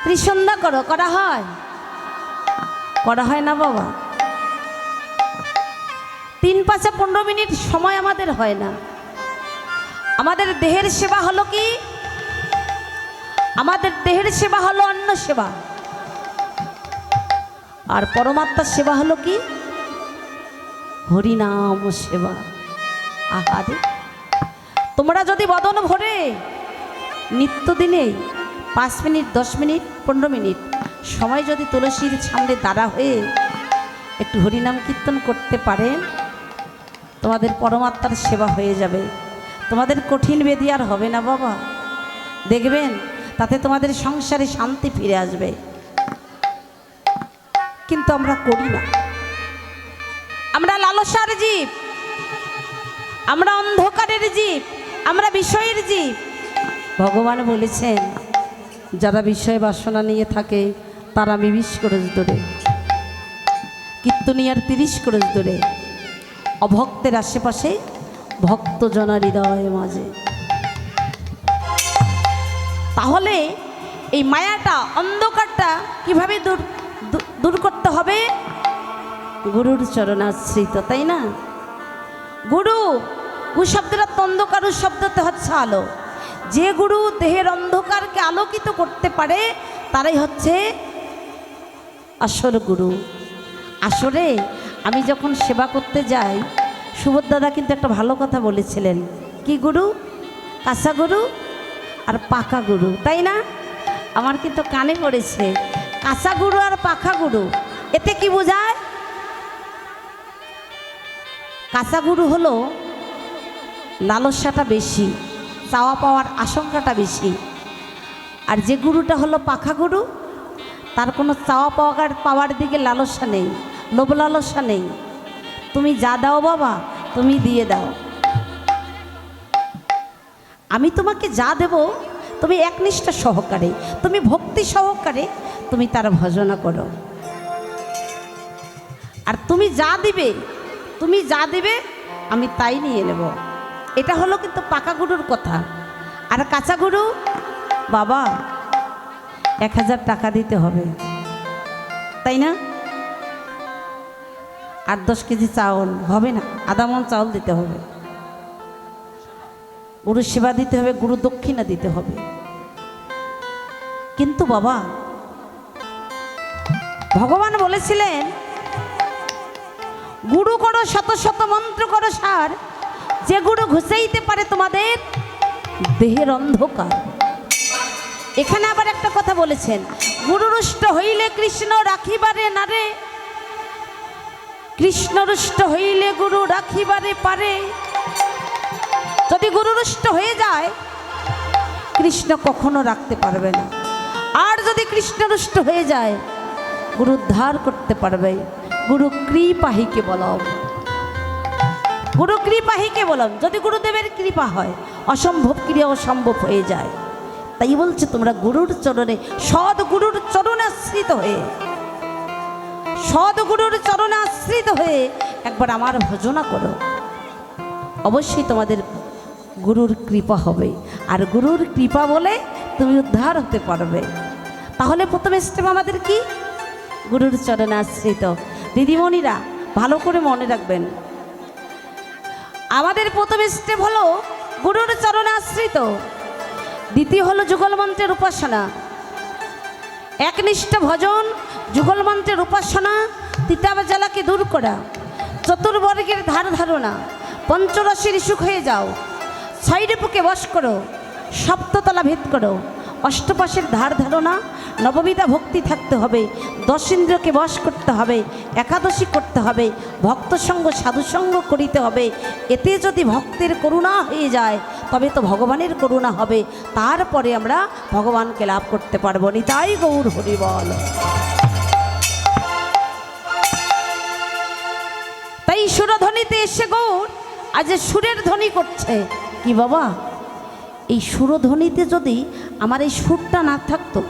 ত্রিসন্ধ্যা করো, করা হয়? করা হয় না বাবা। 3-5-15 মিনিট সময় আমাদের হয় না। আমাদের দেহের সেবা হলো কি? আমাদের দেহের সেবা হলো অন্ন সেবা, আর পরমাত্মার সেবা হলো কি? হরিনাম সেবা। আহারে, তোমরা যদি বদন ভরে নিত্যদিনে 5 মিনিট, 10 মিনিট, 15 মিনিট সময় যদি তুলসীর সামনে দাঁড়া হয়ে একটু হরিনাম কীর্তন করতে পারেন, তোমাদের পরমাত্মার সেবা হয়ে যাবে। তোমাদের কঠিন ব্যাধি আর হবে না বাবা। দেখবেন তাতে তোমাদের সংসারে শান্তি ফিরে আসবে। কিন্তু আমরা করি না। আমরা লালসার জীব, আমরা অন্ধকারের জীব, আমরা বিষয়ের জীব। ভগবান বলেছেন, যারা বিষয় বাসনা নিয়ে থাকে তারা 20 ক্রোশ দূরে, কীর্তনিয়ার 30 ক্রোশ দূরে, অভক্তের আশেপাশে, ভক্তজনার হৃদয় মাঝে। তাহলে এই মায়াটা, অন্ধকারটা কিভাবে দূর করতে হবে? গুরুর চরণাশ্রিত, তাই না? গুরু, গু শব্দটা অন্ধকার, শব্দতে হচ্ছে আলো। যে গুরু দেহের অন্ধকারকে আলোকিত করতে পারে তারাই হচ্ছে আসল গুরু। আসলে আমি যখন সেবা করতে যাই, সুবোধ দাদা কিন্তু একটা ভালো কথা বলেছিলেন। কি গুরু? কাঁচা গুরু আর পাকা গুরু, তাই না? আমার কিন্তু কানে পড়েছে, কাঁচা গুরু আর পাকা গুরু। এতে কি বোঝায়? কাঁচা গুরু হলো লালসাটা বেশি, চাওয়া পাওয়ার আশঙ্কাটা বেশি। আর যে গুরুটা হলো পাখা গুরু, তার কোনো চাওয়া পাওয়ার দিকে লালসা নেই, লোভ লালসা নেই। তুমি যা দাও বাবা, তুমি দিয়ে দাও। আমি তোমাকে যা দেব, তুমি একনিষ্ঠা সহকারে, তুমি ভক্তি সহকারে তুমি তার ভজনা করো। আর তুমি যা দিবে, তুমি যা দিবে আমি তাই নিয়ে নেব। এটা হলো কিন্তু পাকা গুরুর কথা। আর কাঁচা গুরু, বাবা 1000 টাকা দিতে হবে, তাই না? 8-10 কেজি চাউল হবে না, আধা মণ চাউল দিতে হবে। গুরু সেবা দিতে হবে, গুরু দক্ষিণা দিতে হবে। কিন্তু বাবা ভগবান বলেছিলেন, গুরু করো শত শত মন্ত্র করো সার, যে গুরু ঘুষাইতে পারে তোমাদের দেহের অন্ধকার। এখানে আবার একটা কথা বলেছেন, গুরু রুষ্ট হইলে কৃষ্ণ রাখিবারে নারে, কৃষ্ণ রুষ্ট হইলে গুরু রাখিবারে পারে। যদি গুরু রুষ্ট হয়ে যায়, কৃষ্ণ কখনো রাখতে পারবে না। আর যদি কৃষ্ণ রুষ্ট হয়ে যায়, গুরু উদ্ধার করতে পারবে। গুরু কৃপাহিকে বলম, গুরু কৃপাহিকে বলম। যদি গুরুদেবের কৃপা হয়, অসম্ভব ক্রিয়া অসম্ভব হয়ে যায়। তাই বলছে তোমরা গুরুর চরণে, সৎ গুরুর চরণে আশ্রিত হয়ে, সৎ গুরুর চরণে আশ্রিত হয়ে একবার আমার ভজনা করো। অবশ্যই তোমাদের গুরুর কৃপা হবে। আর গুরুর কৃপা বলে তুমি উদ্ধার হতে পারবে। তাহলে প্রথম স্টেপ আমাদের কি? গুরুর চরণে আশ্রিত। দিদিমণিরা ভালো করে মনে রাখবেন, আমাদের প্রথম স্টেপ হলো গুরুর চরণে আশ্রিত। দ্বিতীয় হলো যুগল মন্ত্রের উপাসনা, একনিষ্ঠ ভজন, যুগল মন্ত্রের উপাসনা, তিতাব জ্বালাকে দূর করা, চতুর্বর্গের ধার ধারণা, পঞ্চরসের সুখ হয়ে যাও, 6 রিপুকে বশ করো, সপ্ততলা ভেদ করো, অষ্টপাশের ধার ধারণা, নববিধা ভক্তি থাকতে হবে, 10 ইন্দ্রকে বশ করতে হবে, একাদশী করতে হবে, ভক্ত সঙ্গ সাধুসঙ্গ করিতে হবে। এতে যদি ভক্তের করুণা হয়ে যায়, তবে তো ভগবানের করুণা হবে। তারপরে আমরা ভগবানকে লাভ করতে পারবো। নিতাই গৌর হরি বল। তাই সুরধ্বনিতে এসে গৌর আজ সুরের ধ্বনি করছে। কি বাবা, এই সুরধ্বনিতে যদি আমার এই সুরটা না থাকতো,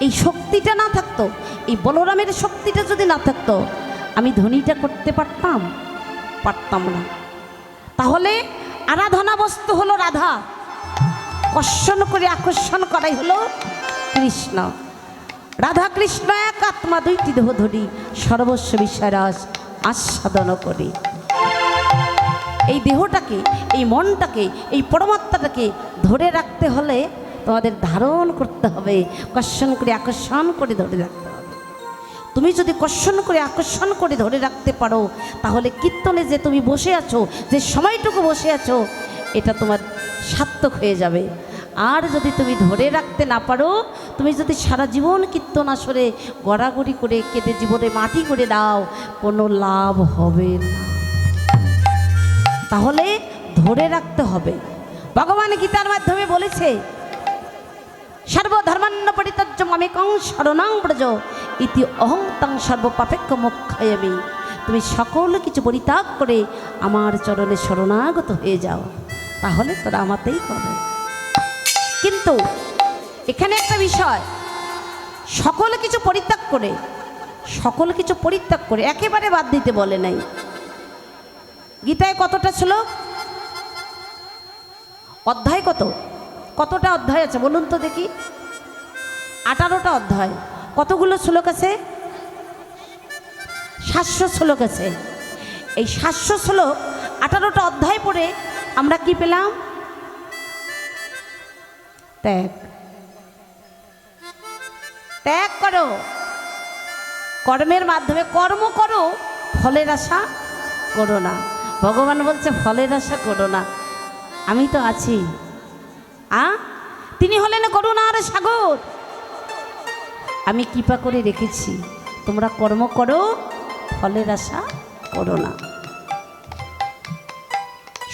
এই শক্তিটা না থাকতো, এই বলরামের শক্তিটা যদি না থাকতো, আমি ধ্বনিটা করতে পারতাম না। তাহলে আরাধনা বস্তু হলো রাধা, কর্ষণ করে আকর্ষণ করাই হলো কৃষ্ণ। রাধা কৃষ্ণ এক আত্মা, দুইটি দেহ ধরি সর্বস্ব বিষয়রাস আস্বাদন করি। এই দেহটাকে, এই মনটাকে, এই পরমাত্মাটাকে ধরে রাখতে হলে তোমাদের ধারণ করতে হবে, কর্ষণ করে আকর্ষণ করে ধরে রাখতে হবে। তুমি যদি কর্ষণ করে আকর্ষণ করে ধরে রাখতে পারো, তাহলে কীর্তনে যে তুমি বসে আছো, যে সময়টুকু বসে আছো, এটা তোমার সার্থক হয়ে যাবে। আর যদি তুমি ধরে রাখতে না পারো, তুমি যদি সারা জীবন কীর্তন আসরে গড়াগড়ি করে কেটে জীবনে মাটি করে দাও, কোনো লাভ হবে না। তাহলে ধরে রাখতে হবে। ভগবান গীতার মাধ্যমে বলেছে, সর্বধর্মান্ন পরিত্যাজ্য মামেকং শরণং ব্রজ ইতি অহং তং সর্বপাপেক্ষ মোক্ষয়ামি। তুমি সকল কিছু পরিত্যাগ করে আমার চরণে শরণাগত হয়ে যাও, তাহলে তোরা আমাতেই পাবে। কিন্তু এখানে একটা বিষয়, সকল কিছু পরিত্যাগ করে, সকল কিছু পরিত্যাগ করে একেবারে বাদ দিতে বলে নাই। গীতায় কতটা শ্লোক, অধ্যায় কতটা অধ্যায় আছে বলুন তো দেখি? 18টা অধ্যায়। কতগুলো শ্লোক আছে? 700 শ্লোক আছে। এই 700 শ্লোক 18টা অধ্যায় পড়ে আমরা কি পেলাম? ত্যাগ। ত্যাগ করো, কর্মের মাধ্যমে কর্ম করো, ফলের আশা করো না। ভগবান বলছে ফলের আশা করো না, আমি তো আছি। তিনি হলেন করুণার সাগর, আমি কৃপা করে রেখেছি। তোমরা কর্ম করো, ফলের আশা করো না।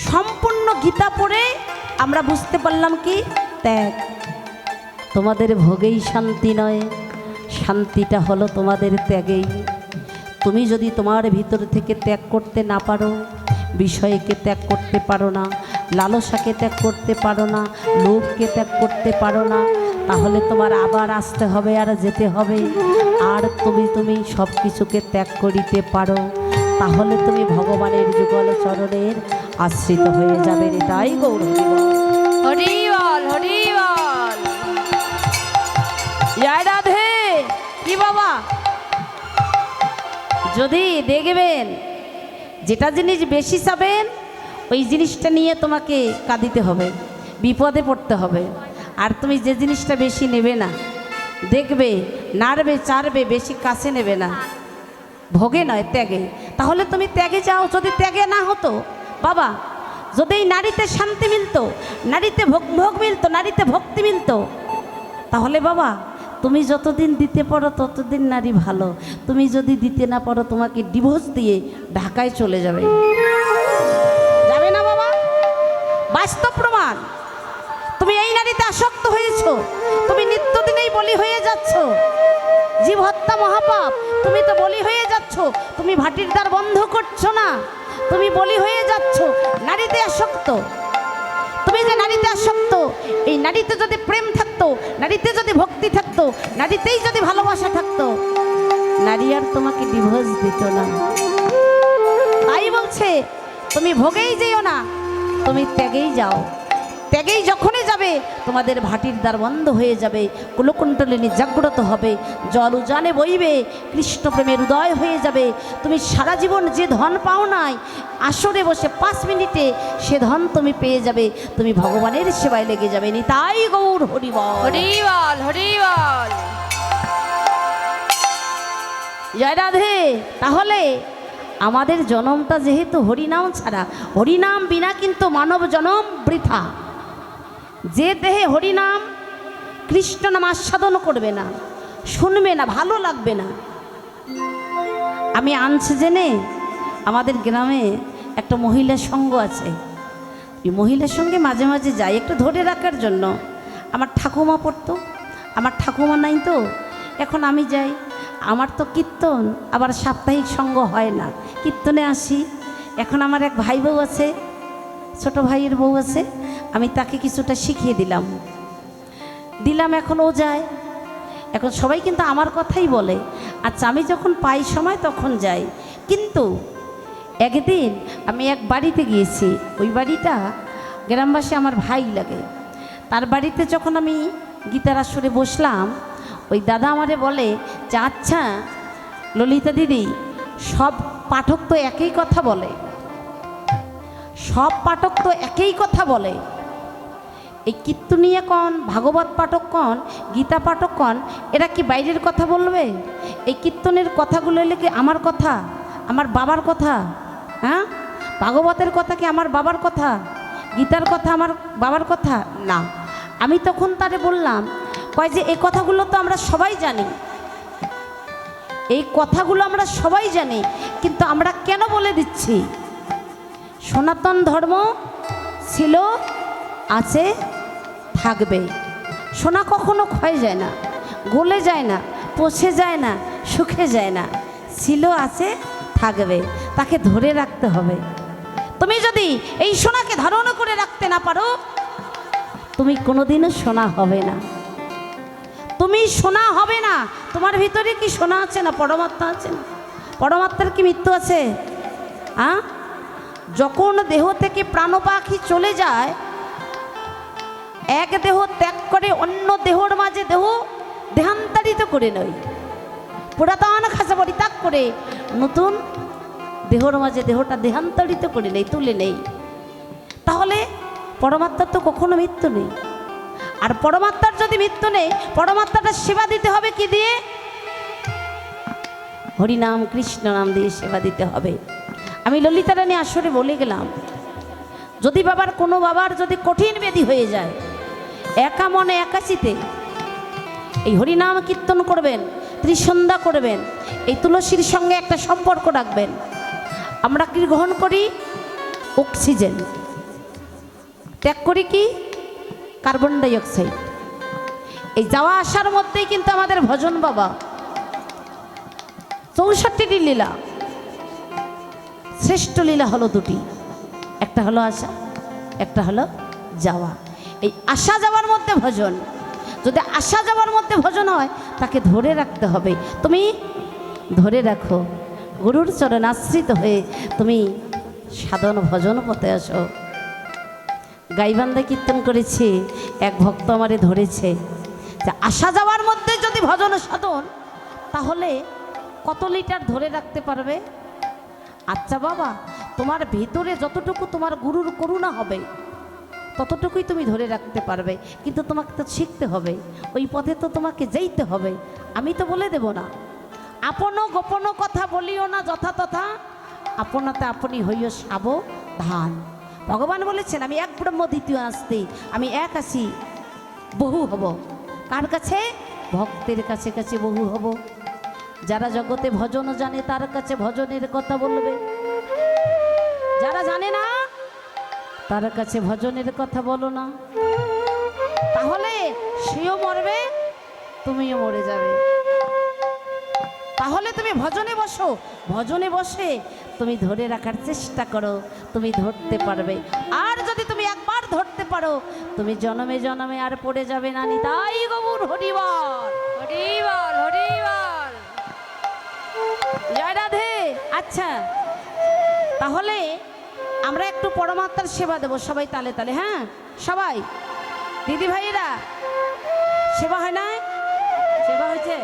সম্পূর্ণ গীতা পড়ে আমরা বুঝতে পারলাম কি? ত্যাগ। তোমাদের ভোগেই শান্তি নয়, শান্তিটা হলো তোমাদের ত্যাগেই। তুমি যদি তোমার ভিতর থেকে ত্যাগ করতে না পারো, বিষয়কে ত্যাগ করতে পারো না, লালসাকে ত্যাগ করতে পারো না, লোভকে ত্যাগ করতে পারো না, তাহলে তোমার আবার আসতে হবে আর যেতে হবে। আর তুমি সব কিছুকে ত্যাগ করিতে পারো, তাহলে তুমি ভগবানের যুগল চরণের আশ্রিত হয়ে যাবে। এটাই গৌর হরি বল, হরি বল। জয় রাধে। কি বাবা, যদি দেখবেন যেটা জিনিস বেশি চাবেন, ওই জিনিসটা নিয়ে তোমাকে কাঁদিতে হবে, বিপদে পড়তে হবে। আর তুমি যে জিনিসটা বেশি নেবে না, দেখবে নাড়বে চাড়বে, বেশি কাছে নেবে না, ভোগে নয় ত্যাগে, তাহলে তুমি ত্যাগে যাও। যদি ত্যাগে না হতো বাবা, যদি এই নারীতে শান্তি মিলতো, নারীতে ভোগ মিলতো, নারীতে ভক্তি মিলতো, তাহলে বাবা তুমি যতদিন দিতে পারো ততদিন নারী ভালো। তুমি যদি দিতে না পারো, তোমাকে ডিভোর্স দিয়ে ঢাকায় চলে যাবে। যাবে না বাবা? বাস্তব প্রমাণ। তুমি এই নারীতে আসক্ত হয়েছ, তুমি নিত্যদিনেই বলি হয়ে যাচ্ছ। জীব হত্যা মহাপাপ, তুমি তো বলি হয়ে যাচ্ছ। তুমি ভাটির দ্বার বন্ধ করছো না, তুমি বলি হয়ে যাচ্ছ। নারীতে আসক্ত, তুমি যে নারীতে আসক্ত, এই নারীতে যদি প্রেম থাকতো, নারীতে যদি ভক্তি থাকতো, নারীতেই যদি ভালোবাসা থাকতো, নারী আর তোমাকে ডিভোর্স দিত না। তাই বলছে তুমি ভোগেই যেও না, তুমি ত্যাগেই যাও। ত্যাগেই যখনই যাবে, তোমাদের ভাটির দ্বার বন্ধ হয়ে যাবে, কুলকুণ্ডলিনী জাগ্রত হবে, জল উজানে বইবে, কৃষ্ণ প্রেমের উদয় হয়ে যাবে। তুমি সারা জীবন যে ধন পাও নাই, আসরে বসে 5 মিনিটে সে ধন তুমি পেয়ে যাবে। তুমি ভগবানের সেবায় লেগে যাবে। নিতাই গৌর হরি বল, হরি বল, হরি বল। জয় রাধে। তাহলে আমাদের জনমটা যেহেতু হরিনাম ছাড়া, হরিনাম বিনা কিন্তু মানব জনম বৃথা। যে দেহে হরিনাম কৃষ্ণ নাম আস্বাদন করবে না, শুনবে না, ভালো লাগবে না। আমি আনছি জেনে আমাদের গ্রামে একটা মহিলা সঙ্গ আছে, এই মহিলার সঙ্গে মাঝে মাঝে যাই একটু ধরে রাখার জন্য। আমার ঠাকুমা পড়তো, আমার ঠাকুমা নাই তো, এখন আমি যাই। আমার তো কীর্তন আবার সাপ্তাহিক সঙ্গ হয় না, কীর্তনে আসি। এখন আমার এক ভাই বউ আছে, ছোট ভাইয়ের বউ আছে, আমি তাকে কিছুটা শিখিয়ে দিলাম। এখন ও যায়। এখন সবাই কিন্তু আমার কথাই বলে। আচ্ছা, আমি যখন পাই সময় তখন যাই। কিন্তু একদিন আমি এক বাড়িতে গিয়েছি, ওই বাড়িটা গ্রামবাসী আমার ভাই লাগে। তার বাড়িতে যখন আমি গীতার আসরে বসলাম, ওই দাদা আমারে বলে যে আচ্ছা ললিতা দিদি, সব পাঠক তো একই কথা বলে, সব পাঠক তো একই কথা বলে, এই কীর্তনীয় কন, ভাগবত পাঠক কন, গীতা পাঠক কন, এরা কি বাইরের কথা বলবে? এই কীর্তনের কথাগুলো এলে কি আমার কথা, আমার বাবার কথা? হ্যাঁ, ভাগবতের কথা কি আমার বাবার কথা? গীতার কথা আমার বাবার কথা? না। আমি তখন তারে বললাম, কয় যে এই কথাগুলো তো আমরা সবাই জানি, এই কথাগুলো আমরা সবাই জানি, কিন্তু আমরা কেন বলে দিচ্ছি? সনাতন ধর্ম ছিল, আছে, থাকবে। সোনা কখনো ক্ষয় যায় না, গলে যায় না, পচে যায় না, শুকে যায় না, ছিল, আছে, থাকবে, তাকে ধরে রাখতে হবে। তুমি যদি এই সোনাকে ধারণ করে রাখতে না পারো, তুমি কোনোদিনও সোনা হবে না, তুমি সোনা হবে না। তোমার ভিতরে কি সোনা আছে না পরমাত্মা আছে না? পরমাত্মার কি মৃত্যু আছে? যখন দেহ থেকে প্রাণ পাখি চলে যায়, এক দেহ ত্যাগ করে অন্য দেহর মাঝে দেহান্তরিত করে নয়, পুরাতন খাঁচা পরিত্যাগ করে নতুন দেহর মাঝে দেহটা দেহান্তরিত করে নেই, তুলে নেই। তাহলে পরমাত্মার তো কখনো মৃত্যু নেই। আর পরমাত্মার যদি মৃত্যু নেই, পরমাত্মাটা সেবা দিতে হবে কি দিয়ে? হরিনাম কৃষ্ণ নাম দিয়ে সেবা দিতে হবে। আমি ললিতা রানী আসরে বলে গেলাম, যদি কোনো বাবার যদি কঠিন ব্যাধি হয়ে যায়, একা মনে একাচিতে এই হরিনাম কীর্তন করবেন, ত্রিসন্ধ্যা করবেন, এই তুলসীর সঙ্গে একটা সম্পর্ক রাখবেন। আমরা কি গ্রহণ করি? অক্সিজেন। ত্যাগ করি কি? Carbon die oxide. এই যাওয়া আসার মধ্যেই কিন্তু আমাদের ভজন বাবা 64টি লীলা, শ্রেষ্ঠ লীলা হলো দুটি, একটা হলো আসা, একটা হলো যাওয়া। এই আসা যাওয়ার মধ্যে ভজন, যদি আসা যাওয়ার মধ্যে ভজন হয়, তাকে ধরে রাখতে হবে। তুমি ধরে রাখো, গুরুর চরণ আশ্রিত হয়ে তুমি সাধন ভজন পথে আসো। গাইবান্ধা কীর্তন করেছি, এক ভক্ত আমারে ধরেছে যে আসা যাওয়ার মধ্যে যদি ভজন সাধন, তাহলে কত লিটার ধরে রাখতে পারবে? আচ্ছা বাবা, তোমার ভিতরে যতটুকু তোমার গুরুর করুণা হবে, ততটুকুই তুমি ধরে রাখতে পারবে, কিন্তু তোমাকে তো শিখতে হবে, ওই পথে তো তোমাকে যেতে হবে। আমি তো বলে দেব না, আপন গোপন কথা বলিও না যথা তথা, আপনাতে আপনি হইও সাবধান। ভগবান বলেছেন, আমি এক ব্রহ্ম দ্বিতীয় নাস্তি, আমি এক আছি বহু হব। কার কাছে? ভক্তের কাছে কাছে বহু হব। যারা জগতে ভজন জানে, তার কাছে ভজনের কথা বলবে। যারা জানে না, তার কাছে ভজনের কথা বলো না, তাহলে সেও মরবে, তুমিও মরে যাবে। তাহলে তুমি ভজনে বসো, ভজনে বসে তুমি ধরে রাখার চেষ্টা করো, তুমি ধরতে পারবে। আর যদি তুমি একবার ধরতে পারো, তুমি জনমে জনমে আর পড়ে যাবে না। নিতাই গৌর হরিবল, হরিবল, হরিবল, জয় রাধে। আচ্ছা, তাহলে আমরা একটু পরমাত্মার সেবা দেব, সবাই তালে তালে। হ্যাঁ সবাই, দিদি ভাইয়েরা, সেবা হয় না? সেবা হয়েছে?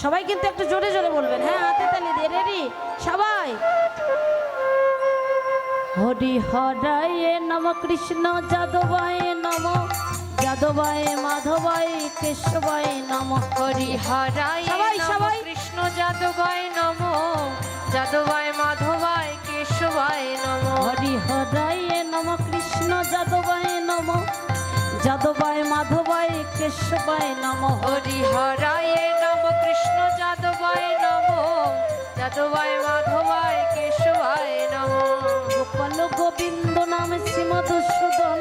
সবাই কিন্তু একটু জোরে জোরে বলবেন। হ্যাঁ, হাতে তালে দিয়ে রেডি সবাই। হরি হরায় নম, কৃষ্ণ যাদবায় নম, যাদবায় মাধবায় কেশবায় নম। হরি হরায় নম, কৃষ্ণ যাদবায় নম, যাদবায় মাধবায় কেশবায় নম। হরি হরায় নম, কৃষ্ণ যাদবায় নম, যাদবায় মাধবায় কেশবায় নম। হরি হরায় নম, কৃষ্ণ যাদবায় নম, যাদবায় মাধবায় কেশবায় নম। গোপাল গোবিন্দ নাম শ্রী মধুসূদন,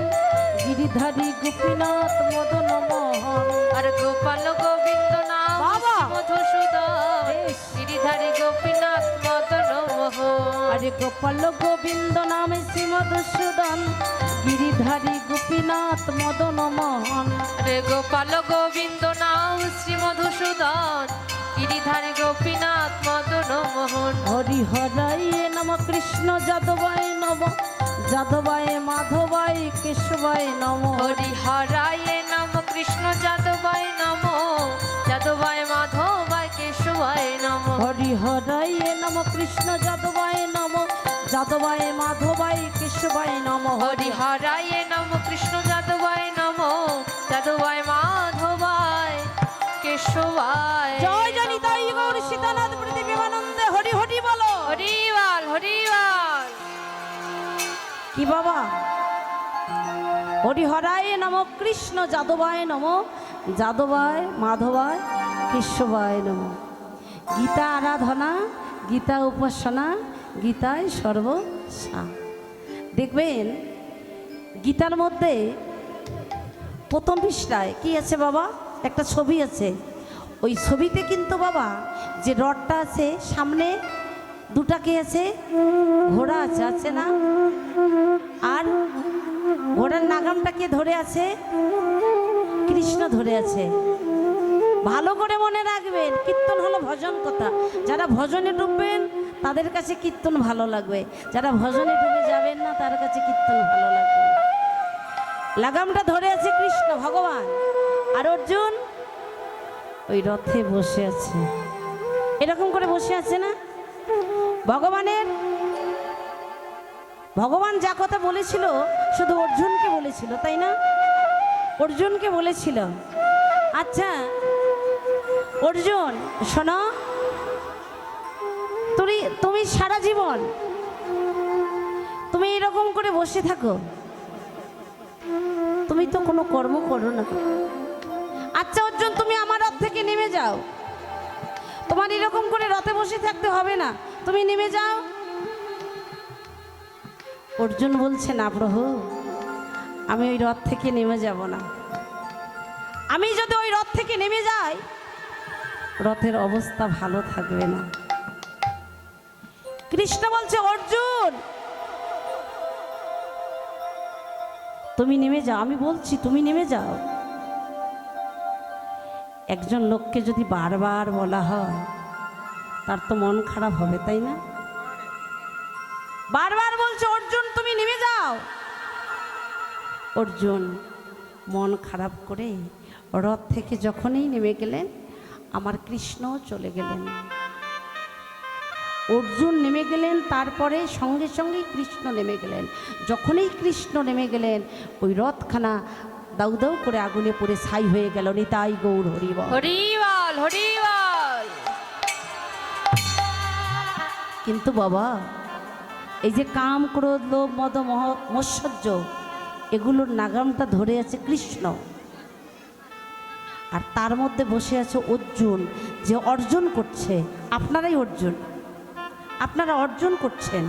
গিরিধারী গোপীনাথ মদন মোহন। আর গোপাল গোবিন্দ নাম মধুসূদন, গিরিধারী গোপীনাথ মদন মোহন। আরে গোপাল গোবিন্দ নাম শ্রী মধুসূদন, গিরিধারী গোপীনাথ মদন মোহন। আরে গোপাল গোবিন্দ নাম শ্রী মধুসূদন, গিরিধারী গোপীনাথ মদন মোহন। হরি হরায় নম, কৃষ্ণ যাদবায় নম, যাদবায় মাধবায় কেশবায় নম। হরিহরায় নম কৃষ্ণ যাদবায় নম, যাদবায় মাধবায় কেশবায় নম। হরিহরায় নম কৃষ্ণ যাদবায় নম, যাদবায় মাধবায় কেশবায় নম। হরিহরায় নম কৃষ্ণ যাদবায় নম, যাদবায় মাধবায় কেশবায়। জয় জনিতাই গৌর সীতানাথ প্রতি বিমানন্দে হরি হরি বলো। হরিবল হরিবল। কি বাবা? হরিহরায় নম কৃষ্ণ যাদবায় নম, যাদবায় মাধবায় কেশবায় নম। গীতা আরাধনা, গীতা উপাসনা, গীতায় সর্বসা। দেখবেন গীতার মধ্যে প্রথম পৃষ্ঠায় কি আছে বাবা? একটা ছবি আছে। ওই ছবিতে কিন্তু বাবা যে রথটা আছে সামনে দুটা কি আছে? ঘোড়া আছে, আছে না? আর ঘোড়ার নাগামটা কে ধরে আছে? কৃষ্ণ ধরে আছে। ভালো করে মনে রাখবেন, কীর্তন হলো ভজন কথা। যারা ভজনে ডুববেন তাদের কাছে কীর্তন ভালো লাগবে, যারা ভজনে ডুবে যাবেন না তার কাছে কীর্তন ভালো লাগবে। লাগামটা ধরে আছে কৃষ্ণ ভগবান, আর অর্জুন ওই রথে বসে আছে, এরকম করে বসে আছে না? ভগবান যা কথা বলেছিল শুধু অর্জুনকে বলেছিল, তাই না? অর্জুনকে বলেছিল। আচ্ছা অর্জুন শোনো, তুমি সারা জীবন তুমি এরকম করে বসে থাকো, তুমি তো কোনো কর্ম করো না। আচ্ছা অর্জুন, তুমি আমার রথ থেকে নেমে যাও, তোমার এরকম করে রথে বসে থাকতে হবে না, তুমি নেমে যাও। অর্জুন বলছে না প্রভু, আমি ওই রথ থেকে নেমে যাব না। আমি যদি ওই রথ থেকে নেমে যাই রথের অবস্থা ভালো থাকবে না। কৃষ্ণ বলছে অর্জুন তুমি নেমে যাও, আমি বলছি তুমি নেমে যাও। একজন লোককে যদি বারবার বলা হয় তার তো মন খারাপ হবে, তাই না? বারবার বলছে অর্জুন তুমি নেমে যাও। অর্জুন মন খারাপ করে রথ থেকে যখনই নেমে গেলেন আমার কৃষ্ণ চলে গেলেন। অর্জুন নেমে গেলেন, তারপরে সঙ্গে সঙ্গেই কৃষ্ণ নেমে গেলেন। যখনই কৃষ্ণ নেমে গেলেন ওই রথখানা দাউ দাউ করে আগুনে পড়ে ছাই হয়ে গেল। নিতাই গৌর হরিবল হরিবল হরিবল। কিন্তু বাবা এই যে কাম ক্রোধ লোভ মদ মৎসর্য এগুলোর নাগামটা ধরে আছে কৃষ্ণ, আর তার মধ্যে বসে আছে অর্জুন, যে অর্জন করছে। আপনারাই অর্জুন, আপনারা অর্জন করছেন।